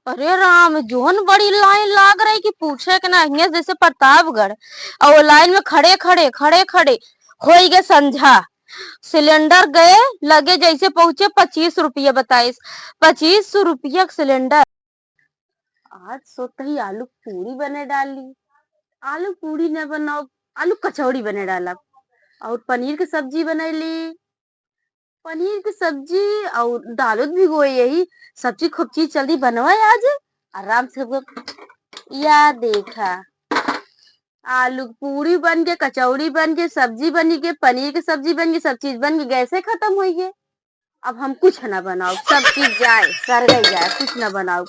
अरे राम जोहन बड़ी लाइन लाग रही कि पूछे के ना हियां जैसे प्रतापगढ़। और वो लाइन में खड़े खड़े खड़े खड़े हो गए संझा। सिलेंडर गए लगे जैसे पहुंचे 25 रुपये बताइस। 25 रुपया सिलेंडर। आज सोते ही आलू पूरी बने डाली। आलू पूरी न बनाओ, आलू कचौड़ी बने डाला। और पनीर की सब्जी बनैली। पनीर की सब्जी और दाल भिगोए यही। सब्जी खूब चीज जल्दी बनवाए आज आराम से। या देखा, आलू पूरी बन गए, कचौड़ी बन गए, सब्जी बनी गई, पनीर की सब्जी बन गई, सब चीज बन गई, गैसे खत्म हो गए। अब हम कुछ ना बनाओ, सब चीज जाए सर गई जाए, कुछ ना बनाओ।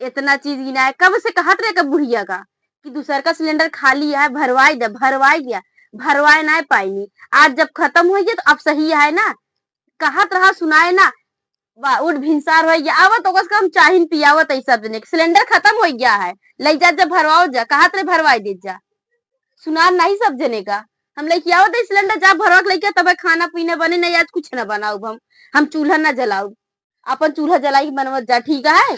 इतना चीज गिनाए कब से कहत रहे कब बुढ़िया का कि दूसर का सिलेंडर खाली है, भरवाई दे, भरवाई गया, भरवाए ना पाई। आज जब खत्म हो गया तो अब सही है ना, कहत रहा सुनाए ना। उठ भिनसार हो गया आवत ओकस का हम चाहिन पियावत ऐ सब जने सिलेंडर खत्म हो गया है। ले जा जब भरवाओ जा, कहा तेरे भरवाई दे जा, सुनार नहीं सब जने का। हम लेके आवत सिलेंडर जा भरवा के लेके तब खाना पीना बने नहीं, आज कुछ ना बनाऊ। हम चूल्हा ना जलाऊ, अपन चूल्हा जलाई बनवत जा, ठीक है।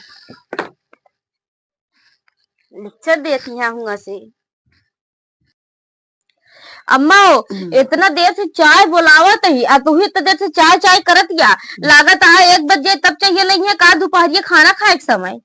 लेक्चर देती है हुआ से। अम्मा इतना देर से चाय बुलावत ही, आ तू इतना देर से चाय चाय करत या। लागत है 1 बजे तब चाहिए लगी है का दोपहरिया खाना खाए के समय।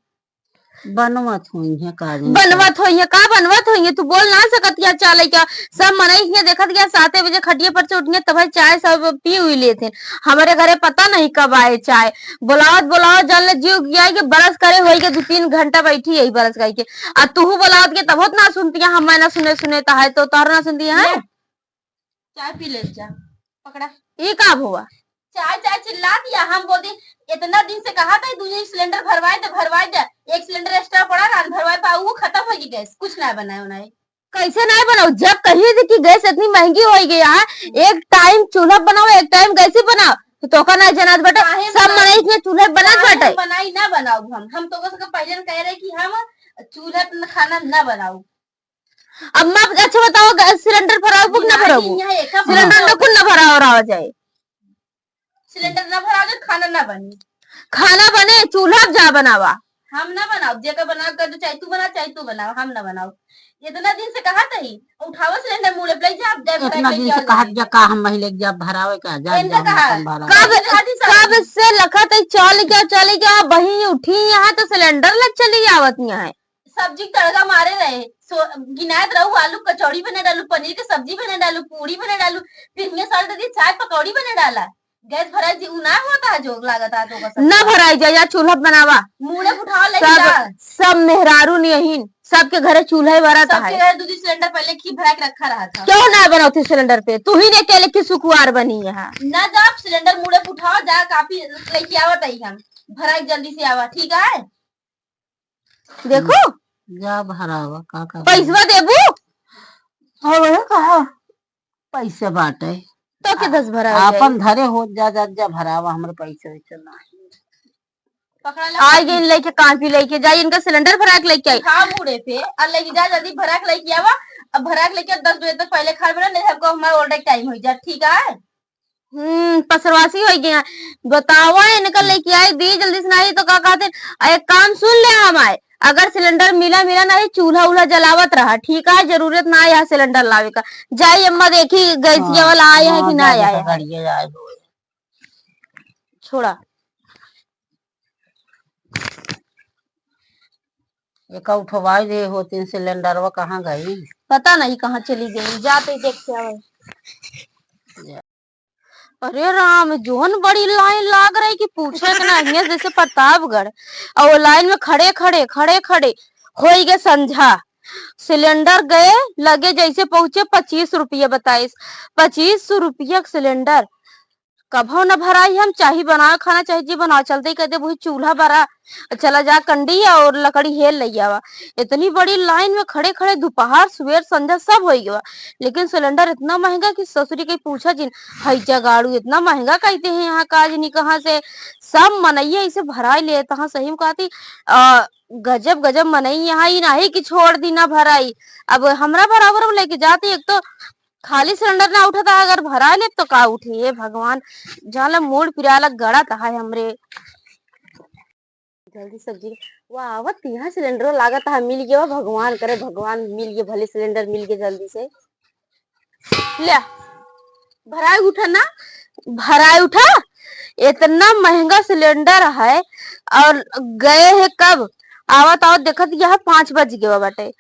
बनवत हुई है बनवत हुई है का बनवत हुई है, तू बोल ना सकत या चाले क्या। सब मनई हिया देखत गया 7 बजे खटिया पर से उठिए तब चाय सब पी हुई लेते। हमारे घरे पता नहीं कब आए चाय। बुलावत बुलावत जल ले जीव गया कि बरस करे हो गए 2-3 घंटा बैठी यही बरस गई के। आ तू बुलावत के तब ना सुनती है, हम ना सुने सुने है तो तार ना सुनती है। चाय पी ले जा, पकड़ा ये का हुआ। चाय चाय चिल्ला दिया, हम बोल दी इतना दिन से कहा था दूसरे सिलेंडर भरवाए दे, भरवाए दे। एक सिलेंडर एक्स्ट्रा पड़ा ना, भरवाए पा वो खत्म हो गई गैस, कुछ ना बनाए उन्हें। कैसे नहीं बनाओ, जब कही थी कि गैस इतनी महंगी हो गई है, एक टाइम चूल्हा बनाओ एक टाइम गैस ही बनाओ तो का ना जनात बेटा सब मनाई इसमें चूल्हे बना बेटा बनाई ना बनाओ। हम तो पहले कह रहे कि हम चूल्हा पर खाना ना बनाओ। अम्मा अच्छा बताओ गैस सिलेंडर भराओ बुक ना भराओ, सिलेंडर ना कुल ना भराओ रहा जाए। सिलेंडर ना भराओ जाए खाना ना बने, खाना बने चूल्हा जा बनावा। हम ना बनाओ, जेका बनाओ कर दो, चाहे तू बना चाहे तू बनाओ, हम ना बनाओ। इतना दिन से कहा था ही उठाओ सिलेंडर मुड़े ले जा, इतना दिन से कहा जा का हम महिले जब भरावे का जा इनका कहा कब से लखा थे चल क्या बही उठी यहाँ तो सिलेंडर लग चली आवत यहाँ है। सब्जी तड़का मारे रहे गिनायत रहू, आलू कचौड़ी बने डालू, पनीर की सब्जी बने डालू, पूरी बने डालू, फिर साल दे चाय पकौड़ी बने डाला। गैस भराई जी ना होता है जो लागत है तो ना भराई जाए या चूल्हा बनावा मुड़े उठाओ ले जा। सब मेहरारू नहीं, सबके घरे चूल्हा ही भरा था, सबके घरे दूसरी सिलेंडर पहले की भरा के रखा रहा था। क्यों ना बनाओ थी सिलेंडर पे, तू ही ने अकेले की सुकुआर बनी है ना। जा सिलेंडर मुड़े उठाओ जा, काफी लेके आवत आई हम भराई जल्दी से आवा, ठीक है। देखो जा भरावा का पैसा देबू हाँ कहा पैसे बाटे तो के 10 भरा अपन धरे हो जा जा जा भरावा हमरे पैसे चलना आई गई लेके काफी लेके जाए, इनका सिलेंडर भरा के लेके आई हाँ मुड़े पे और लेके जा जल्दी भरा के लेके आवा। अब भरा के लेके 10 बजे तक पहले खा बना नहीं हमको हमारा ऑर्डर टाइम हो जाए, ठीक है। पसरवासी हो गया बतावा इनका लेके आई दी जल्दी से, नहीं तो क्या कहते एक काम सुन ले हमारे, अगर सिलेंडर मिला मिला नहीं चूल्हा उल्हा जलावत रहा, ठीक है। जरूरत ना आया सिलेंडर लावे का, जाई अम्मा देखी गैसिया वाला आया है कि ना आया। छोड़ा एक उठवाई दे होती सिलेंडर वो कहाँ गई पता नहीं कहाँ चली गई, जाते देखते आवे। अरे राम जोहन बड़ी लाइन लाग रही कि पूछे के नहीं जैसे प्रतापगढ़। और लाइन में खड़े खड़े खड़े खड़े हो गए संझा। सिलेंडर गए लगे जैसे पहुंचे 25 रुपये बताइस। 25 रुपया सिलेंडर कभो न भराई। हम चाहे बनाओ खाना चाहे जी बनाओ चलते ही कहते वही चूल्हा भरा चला जा कंडी और लकड़ी हेल ले आवा। इतनी बड़ी लाइन में खड़े खड़े दोपहर सवेर संध्या सब हो गया, लेकिन सिलेंडर इतना महंगा कि ससुरी के पूछा जिन हैजा गाड़ू इतना महंगा कहते हैं यहाँ काज नहीं कहाँ से। सब मनैया इसे भराई ले तहा सही में कहती गजब गजब मनई यहाँ ही नहीं कि छोड़ दी ना भराई। अब हमरा बराबर लेके जाती, एक तो खाली सिलेंडर ना उठा था, अगर भरा ले तो का उठे भगवान। जाला मूड पिराला गड़ा था हमरे। जल्दी सब्जी वो आवत यहाँ सिलेंडर लागत है मिल गया भगवान करे भगवान मिल गए भले सिलेंडर मिल गए जल्दी से ले भराए उठा ना भराए उठा इतना महंगा सिलेंडर है और गए है कब आवत आवत देखत यहाँ 5 बज गए बाटे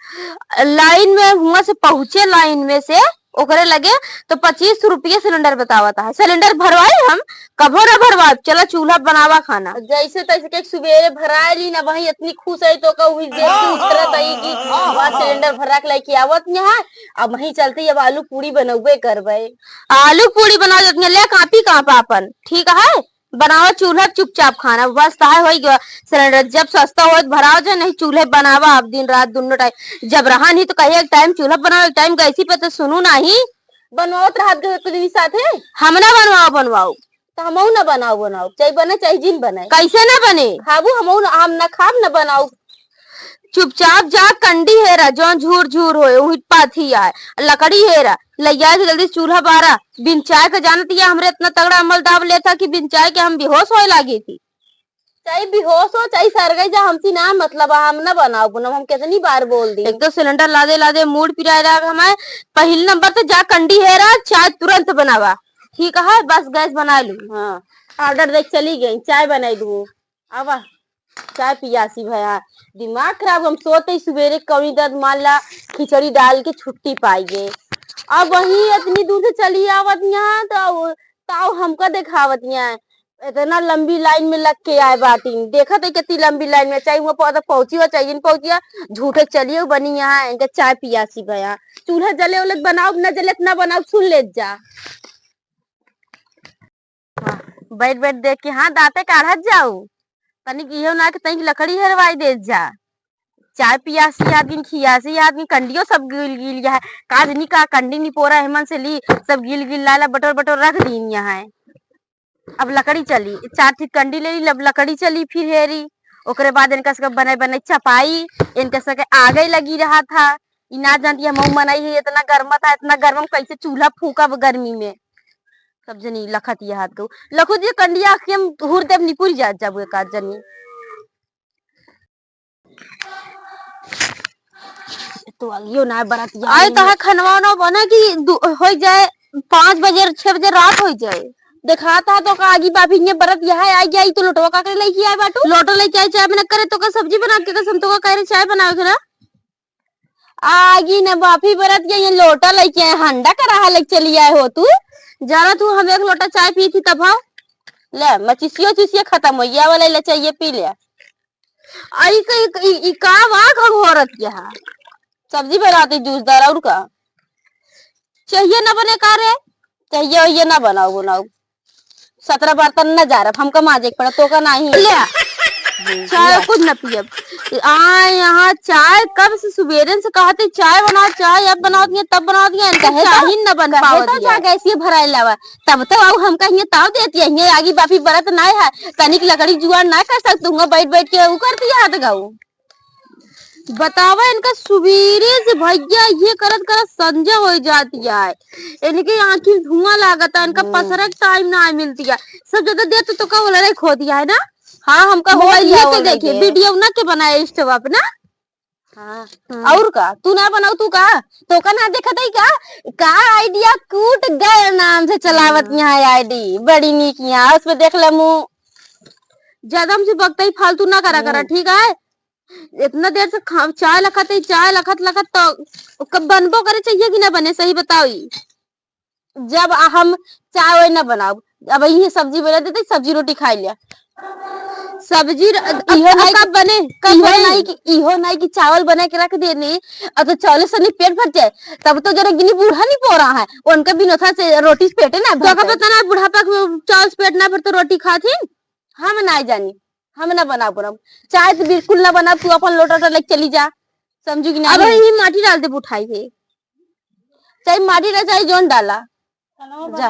लाइन में हुआ से पहुंचे लाइन में से ओकरे लगे तो 25 रुपये सिलेंडर बतावता है सिलेंडर भरवाए हम कभो ना भरवाए चला चूल्हा बनावा खाना जैसे तैसे के सुबेरे भराए ली ना वही इतनी खुश है तो कहू देख के उतरत आई कि वहां सिलेंडर भरा के लेके आवत यहाँ अब वही चलते अब आलू पूरी बनौबे करबे आलू पूरी बना देते ले कापी कहाँ अपन ठीक है बनावा चूल्हा चुपचाप खाना बस ताहे हो गया सिलेंडर जब सस्ता हो भराओ जाए नहीं चूल्हे बनावा आप दिन रात दोनों टाइम जब रहा नहीं तो कहिए एक टाइम चूल्हा बनाओ एक टाइम गैसी पे तो सुनू नहीं बनवाओ रात साथे हम ना बनवाओ तो हम ना बनाओ चाहे बने चाहे जिन बने कैसे ना बने खाबू हम ना खाब ना बनाओ चुपचाप जा कंडी हेरा जो झूर झूर हो पाथी आए लकड़ी हेरा लैया जल्दी चूल्हा बारा बिन चाय का जानती है हमरे इतना तगड़ा अमल दाब लेता कि बिन चाय के हम बेहोश होए लागी थी चाहे बेहोश हो चाहे सर गई जा हमसी ना मतलब हम ना बनाओ पुनः हम कितनी बार बोल दी एक तो सिलेंडर लादे लादे मूड पिराए रहा हमें पहले नंबर तो जा कंडी हेरा चाय तुरंत बनावा ठीक है बस गैस बना लू हाँ ऑर्डर देख चली गई चाय बनाई दू आवा चाय पियासी भैया दिमाग खराब हम सोते सुबेरे कभी दर्द मान ला खिचड़ी डाल के छुट्टी पाएंगे अब वही इतनी दूर से चली आवत यहाँ तो ताऊ हमका दिखावत यहाँ इतना लंबी लाइन में लग के आए बाटी देखा थे कितनी लंबी लाइन में चाहिए वो पौधा पहुंची हो चाहिए पहुंचिया झूठे चलिए बनी यहाँ इनके चाय पियासी भैया चूल्हा जले उले बनाओ न जले इतना बनाओ सुन ले जा बैठ बैठ देख के हाँ दाते काढ़त जाऊ तनिक इहो ना के तनिक लकड़ी हरवाई दे जा चाय पियासी आदमी खियासी आदमी कंडियो सब गिल गिल गया है काजनी का कंडी नहीं पोरा हेमन से ली सब गिल गिल लाला बटोर बटोर रख दी यहाँ है अब लकड़ी चली 4 ठीक कंडी ले ली अब लकड़ी चली फिर हेरी ओकरे बाद इनका सब बने बने चपाई इनके सब आगे लगी रहा था ना जानती है मऊ मनाई है इतना गर्म था इतना गर्म कैसे चूल्हा फूका गर्मी में सब जनी लखत ये हाथ को लखो जी कंडिया हम हुर देव निपुर जा जब एक आध जनी तो आगियो ना बरात आए तो है खनवा ना बना कि हो जाए 5 बजे 6 बजे रात हो जाए दिखाता तो का आगी बाबी ने बरत यहाँ आ गया तो लोटवा का करे लेके आए बाटू लोटो लेके आए चाय बना करे तो का सब्जी बना के कसम तो का करे चाय बनाओगे ना आगी न बाफी बरत गया ये लोटा लेके आए हंडा का रहा लेके चली आए हो तू जरा तू हम एक लोटा चाय पी थी तब हाँ ले मचिसियो चिसिया खत्म हो गया वाला ले चाहिए पी ले आई का वाक औरत क्या सब्जी बनाती जूसदार और का चाहिए ना बने का रे चाहिए ये ना बनाओ बनाओ 17 बर्तन न जा रहा हमका माजे पड़ा तो का नहीं ले चाय कुछ न पियब यहाँ चाय कब से सुबेरे से कहते चाय बनाओ चाय अब बनाओ दिया तब बनाओ दिया चाय ही न बन पाओ तो जा गैस भराए लावा तब तो अब हमका ये ताव देती है आगे बाफी बरत ना है तनिक लकड़ी जुआर ना कर सकते बैठ बैठ के वो कर दिया हाथ गाऊ बतावा इनका सुबेरे से भैया ये करत करत संजय हो जाती है इनके आंखी धुआं लागता है इनका पसरक टाइम ना मिलती है सब ज्यादा देर तो का बोला खो दिया है ना हाँ हमका मोबाइल लेके देखिए वीडियो ना के बनाए इंस्टा पे ना हाँ और का तू ना बनाऊ तू का तो का ना देखा का आइडिया कूट गए नाम से चलावत यहाँ आईडी बड़ी नीक यहाँ उसपे देख ले मुँह ज्यादा हमसे बकता ही फालतू ना करा ठीक है इतना देर से चाय लखत तो कब बनबो करे चाहिए कि ना बने सही बताओ जब हम चाय न बनाओ अब ये सब्जी बना देते सब्जी रोटी खा लिया सब्जी इहो नहीं कब बने इहो नहीं कि चावल बना के रख देने अब तो चावल से नहीं पेट भर जाए तब तो जरा गिनी बूढ़ा नहीं पो रहा है उनका बिनोथा से रोटी पेटे ना तो का पता ना बुढ़ापा चावल पेट ना भर तो रोटी खाती हम ना जानी हम ना बना पूरा चाय तो बिल्कुल ना बना तू अपन लोटा लेके चली जा समझू कि ना अब ही माटी डाल दे उठाई के चाहे माटी ना चाहे जोन डाला जा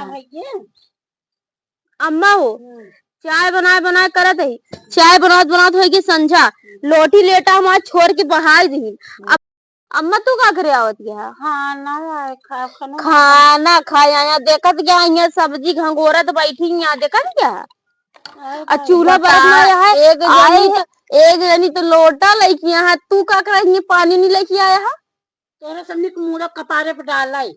अम्मा हो चाय बनाए करत है चाय बनात हो के संझा लोटी लेटा हम आज छोड़ के बहाई दी अम्मा तू का करे आवत गया खाना खाया देखत गया यहाँ सब्जी घंगोरत बैठी यहाँ देखत क्या चूल्हा बरतना है एक जनी तो लोटा लेके यहाँ, तू का कर रही है? पानी नहीं लेके आया है? तोरा सबने मुड़ा कपारे पे डालाई।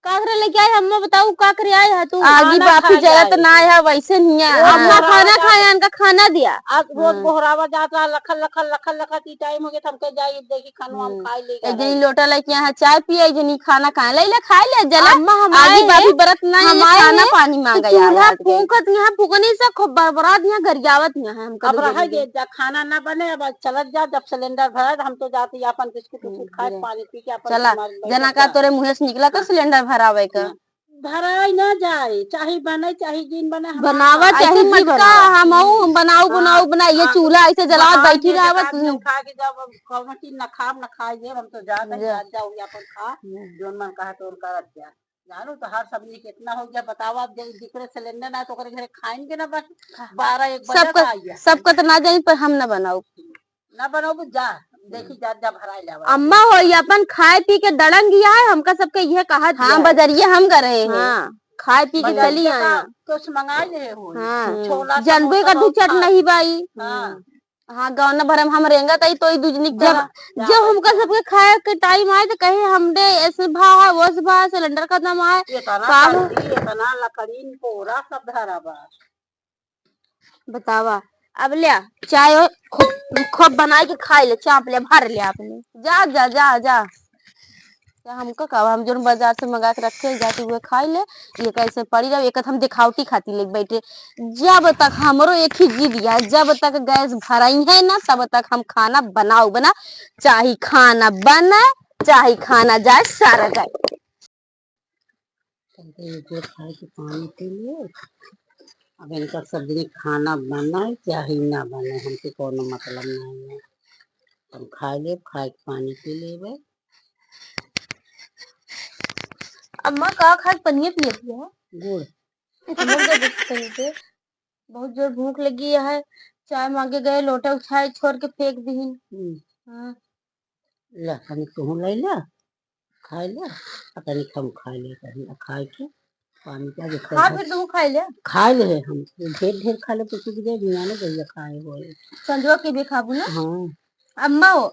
का करे लेके आया? अम्मा बताऊ का करे आया है तू? आगी खाना बापी खा जरा तो जाए। ना आया, वैसे नहीं है। रोज अम्मा बोहरावा खाना जात- खाया, इनका खाना दिया। आज रोज बोहरावा जाता लखल लखल लखल लखल ती टाइम हो गया हमके जाई देखी खानो हम खाई ले एक जनी लोटा लेके यहाँ चाय पिए, एक जनी खाना खाए। ले ले खाए ले जला। अम्मा आगी बापी बरत ना है, हमारे खाना हैं, पानी मांगा तो यार। चूल्हा फूकत यहाँ फूकनी से खूब बरबरात यहाँ गरियावत यहाँ है हमका। अब रह गए जा खाना ना बने अब चलत जा जब सिलेंडर भरा तो हम तो जाते अपन बिस्कुट उस्कुट खाए पानी पी के अपन चला बीमार बैठ जना जा। का तोरे मुँह से निकला तो सिलेंडर भरावे का। भराई ना जाए चाहे बने चाहे जिन बने हम बनावा ऐसे चाहे मत मटका बनावा। हम बनाऊ बनाऊ बनाइए चूल्हा ऐसे जलावत बाहर बैठी के रहवत। जगह में खा के जब कौनो चीज ना खाम ना खाए जे हम तो जाते जा। जाओ अपन खा जोन मन कहा तो उनका रख जा जानो तो हर सब्जी कितना हो गया बतावा जिक्र सिलेंडर ना तो करे घरे खाएंगे ना बस 12-1 बजे सबका आ गया सबका तो ना जानी पर हम ना बनाऊ। ना बनाओ जा देखी जा जा भराई लावा अम्मा हो अपन खाए पी के दड़ंग गया है हमका सबके यह कहा। हाँ बजरिए हम कर रहे हैं। हाँ खाए पी के चली आए। कुछ मंगा ले हो हाँ छोला जनबे का समोसा दू बहुत चट खा। नहीं बाई। हाँ हाँ गाँव न भर में हम रेंगा तई तो दूजनी जब जा जब हमका सबके खाए के टाइम आए तो कहे हमने ऐसे भा वो भा सिलेंडर का दाम आए। इतना सर्दी इतना लकड़ी पोरा सब धरा बा बतावा अब लिया चाय खूब खूब बना के खाई ले, चाप ले भर ले आपने। जा जा जा जा क्या हमको कहा हम जो बाजार से मंगा के रखे जाती हुए खाई ले। ये कैसे पड़ी रहा एक हम दिखावटी खाती ले बैठे। जब तक हमरो एक ही जिद है, जब तक गैस भराई है ना तब तक हम खाना बनाओ बना, चाहे खाना बने चाहे खाना जाए सारा जाए। खाए के पानी पी लिए अब इनका सब्जी खाना बना चाहे ना बने हमसे कोनो मतलब नहीं है हम खाए ले खाए के पानी पी लेवे। अम्मा का खा पनिया पिए है गुड़ इतना जबरदस्ती से बहुत जोर भूख लगी है। चाय मांगे गए लोटा उठाए छोड़ के फेंक दी। हाँ ला तनी तू ले ला खाए ले तनी हम खाए ले कहीं खाए के पानी का खा फिर तू खाई ले। खाए ले हम ढेर ढेर खा ले तो कुछ दे बिना ने भैया खाए हो संजो के भी खाबू ना। हाँ अम्मा हो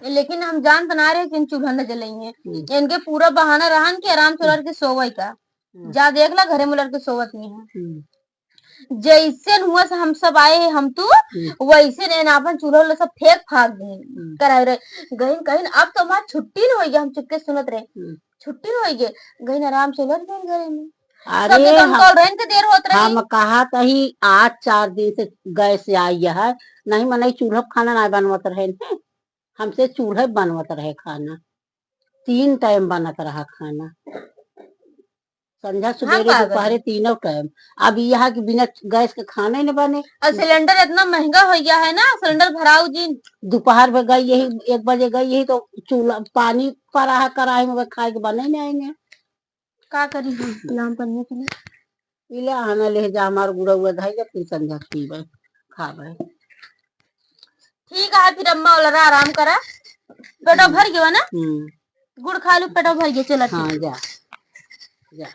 लेकिन हम जान बना रहे कि इन चूल्हा न जलेंगे। इनके पूरा बहाना रहा कि आराम से लड़ के सोवे का। जा देख ला घरे में लड़ के सोवत नहीं है। जैसे हुआ से हम सब आए हैं हम तू वैसे अपन चूल्हा सब फेंक फाक दे कराए रहे गई कहीं। अब तो हमारी छुट्टी न होगी, हम चुपके सुनत रहे छुट्टी न होगी गई आराम से लड़ गए घरे में। अरे देर होत रही हम कहा तही आज 4 दिन से गैस आई है नहीं मनाई चूल्हा खाना नहीं बनवत रहे हमसे चूल्हे बनवत रहे खाना 3 टाइम बनत रहा खाना संध्या सवेरे दोपहर तीनों टाइम। अब यह कि बिना गैस के खाना ही नहीं बने और सिलेंडर इतना महंगा हो गया है ना। सिलेंडर भराऊ जी दोपहर में गई यही 1 बजे गई यही तो चूल्हा पानी पड़ा है कढ़ाई में खाए के बने नहीं आएंगे का करी नाम करने के लिए इले आना ले जा हमार गुड़ा हुआ धाई फिर संध्या पीबे खाबे। ठीक है फिर अम्मा वाला आराम करा पेटो भर गया ना। गुड़ खा लो पेटो भर गया चला। हाँ जा जा।